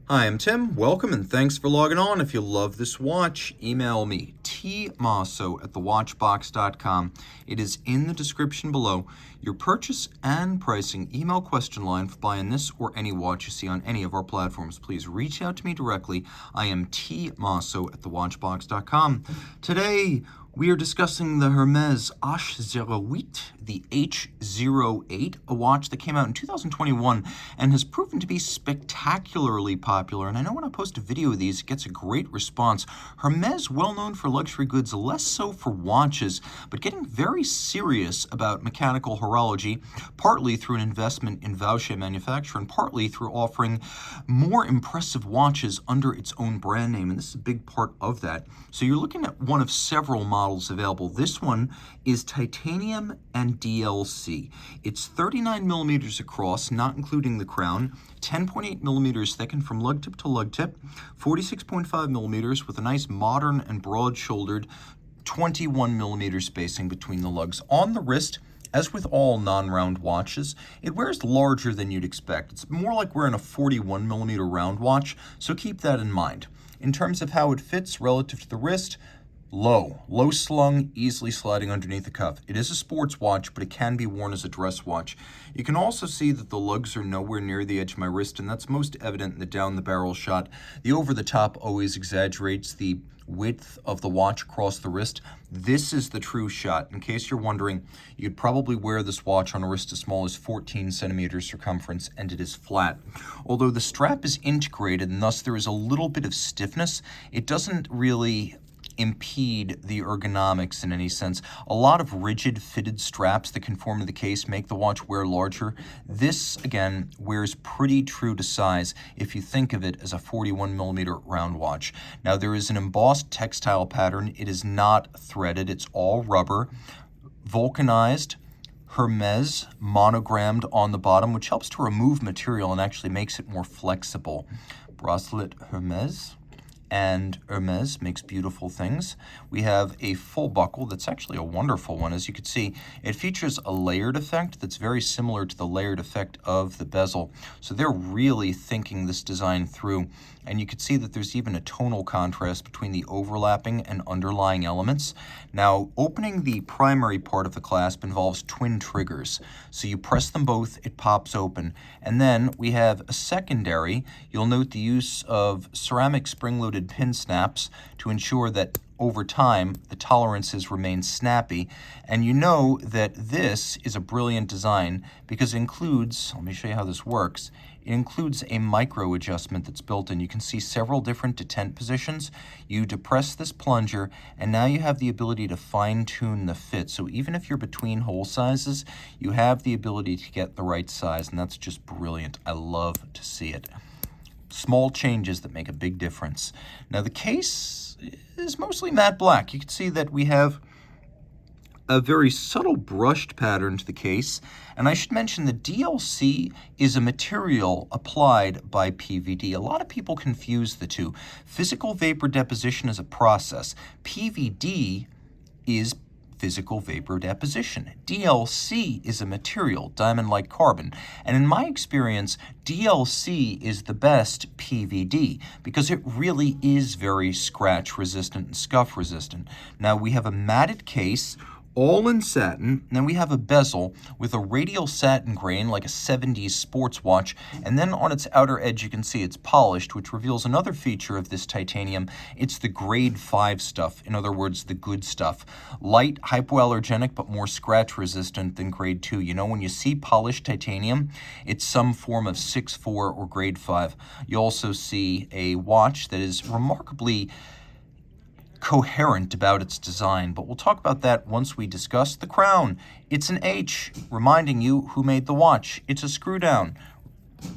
Hi, I'm Tim. Welcome and thanks for logging on. If you love this watch, email me, tmosso@thewatchbox.com. It is in the description below. Your purchase and pricing email question line for buying this or any watch you see on any of our platforms. Please reach out to me directly. I am tmosso@thewatchbox.com. Today, we are discussing the Hermès H08, the H08, a watch that came out in 2021 and has proven to be spectacularly popular. And I know when I post a video of these, it gets a great response. Hermès, well known for luxury goods, less so for watches, but getting very serious about mechanical horology, partly through an investment in Vaucher Manufacture and partly through offering more impressive watches under its own brand name. And this is a big part of that. So you're looking at one of several models available. This one is titanium and DLC. It's 39 millimeters across, not including the crown, 10.8 millimeters thickened from lug tip to lug tip, 46.5 millimeters with a nice modern and broad-shouldered 21 millimeter spacing between the lugs. On the wrist, as with all non-round watches, it wears larger than you'd expect. It's more like wearing a 41 millimeter round watch, so keep that in mind. In terms of how it fits relative to the wrist, low slung, easily sliding underneath the cuff. It is a sports watch, but it can be worn as a dress watch. You can also see that the lugs are nowhere near the edge of my wrist, and that's most evident in the down the barrel shot. The over the top always exaggerates the width of the watch across the wrist. This is the true shot. In case you're wondering, you'd probably wear this watch on a wrist as small as 14 centimeters circumference, and it is flat. Although the strap is integrated and thus there is a little bit of stiffness, it doesn't really impede the ergonomics in any sense. A lot of rigid fitted straps that conform to the case make the watch wear larger. This, again, wears pretty true to size if you think of it as a 41 millimeter round watch. Now, there is an embossed textile pattern. It is not threaded. It's all rubber, vulcanized, Hermes monogrammed on the bottom, which helps to remove material and actually makes it more flexible. Bracelet Hermes. And Hermes makes beautiful things. We have a full buckle that's actually a wonderful one. As you can see, it features a layered effect that's very similar to the layered effect of the bezel. So they're really thinking this design through. And you can see that there's even a tonal contrast between the overlapping and underlying elements. Now, opening the primary part of the clasp involves twin triggers. So you press them both, it pops open. And then we have a secondary. You'll note the use of ceramic spring-loaded pin snaps to ensure that over time, the tolerances remain snappy. And you know that this is a brilliant design because it includes, let me show you how this works, it includes a micro adjustment that's built in. You can see several different detent positions. You depress this plunger, and now you have the ability to fine-tune the fit. So even if you're between hole sizes, you have the ability to get the right size, and that's just brilliant. I love to see it. Small changes that make a big difference. Now, the case is mostly matte black. You can see that we have a very subtle brushed pattern to the case. And I should mention the DLC is a material applied by PVD. A lot of people confuse the two. Physical vapor deposition is a process. PVD is physical vapor deposition. DLC is a material, diamond-like carbon. And in my experience, DLC is the best PVD because it really is very scratch resistant and scuff resistant. Now we have a matted case, all in satin. Then we have a bezel with a radial satin grain like a 70s sports watch, and then on its outer edge you can see it's polished, which reveals another feature of this titanium. It's the grade 5 stuff, in other words, the good stuff. Light, hypoallergenic, but more scratch resistant than grade 2. You know, when you see polished titanium, it's some form of 6.4 or grade 5. You also see a watch that is remarkably coherent about its design, but we'll talk about that once we discuss the crown. It's an H, reminding you who made the watch. It's a screw down,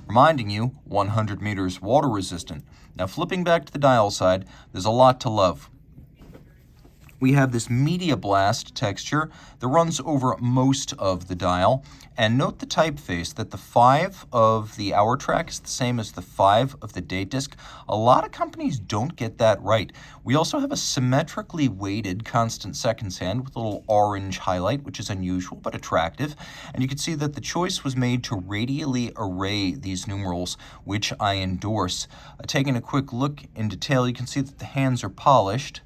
reminding you 100 meters water resistant. Now flipping back to the dial side, there's a lot to love. We have this media blast texture that runs over most of the dial. And note the typeface, that the 5 of the hour track is the same as the 5 of the date disc. A lot of companies don't get that right. We also have a symmetrically weighted constant seconds hand with a little orange highlight, which is unusual but attractive. And you can see that the choice was made to radially array these numerals, which I endorse. Taking a quick look in detail, you can see that the hands are polished,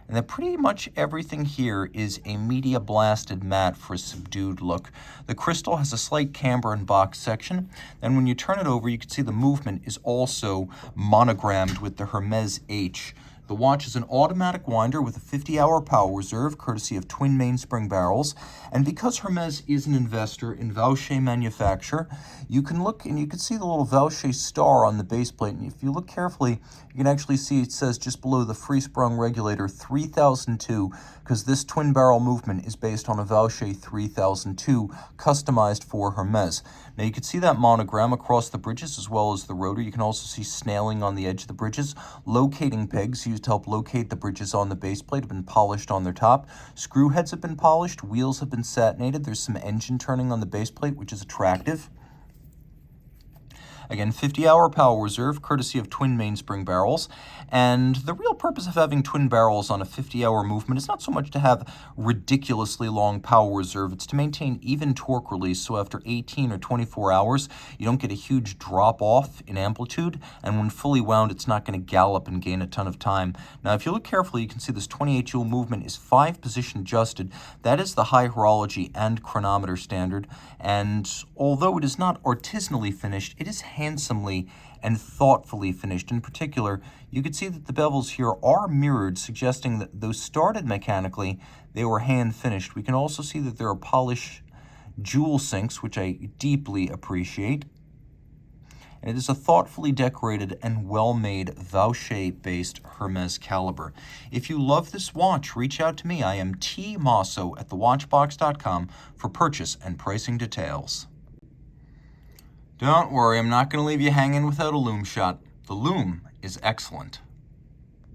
and that pretty much everything here is a media blasted matte for a subdued look. The crystal has a slight camber and box section, and when you turn it over, you can see the movement is also monogrammed with the Hermès H. The watch is an automatic winder with a 50-hour power reserve, courtesy of twin mainspring barrels. And because Hermes is an investor in Vaucher Manufacture, you can look and you can see the little Vaucher star on the base plate. And if you look carefully, you can actually see it says just below the free-sprung regulator 3002, because this twin barrel movement is based on a Vaucher 3002 customized for Hermes. Now you can see that monogram across the bridges as well as the rotor. You can also see snailing on the edge of the bridges. Locating pegs used to help locate the bridges on the base plate have been polished on their top. Screw heads have been polished. Wheels have been satinated. There's some engine turning on the base plate, which is attractive. Again, 50-hour power reserve, courtesy of twin mainspring barrels. And the real purpose of having twin barrels on a 50-hour movement is not so much to have ridiculously long power reserve, it's to maintain even torque release, so after 18 or 24 hours, you don't get a huge drop-off in amplitude, and when fully wound, it's not going to gallop and gain a ton of time. Now, if you look carefully, you can see this 28-jewel movement is 5-position adjusted. That is the high horology and chronometer standard, and although it is not artisanally finished, it is handsomely and thoughtfully finished. In particular, you can see that the bevels here are mirrored, suggesting that though started mechanically, they were hand finished. We can also see that there are polished jewel sinks, which I deeply appreciate. And it is a thoughtfully decorated and well-made Vaucher-based Hermes caliber. If you love this watch, reach out to me. I am Mosso at thewatchbox.com for purchase and pricing details. Don't worry, I'm not going to leave you hanging without a loom shot. The loom is excellent.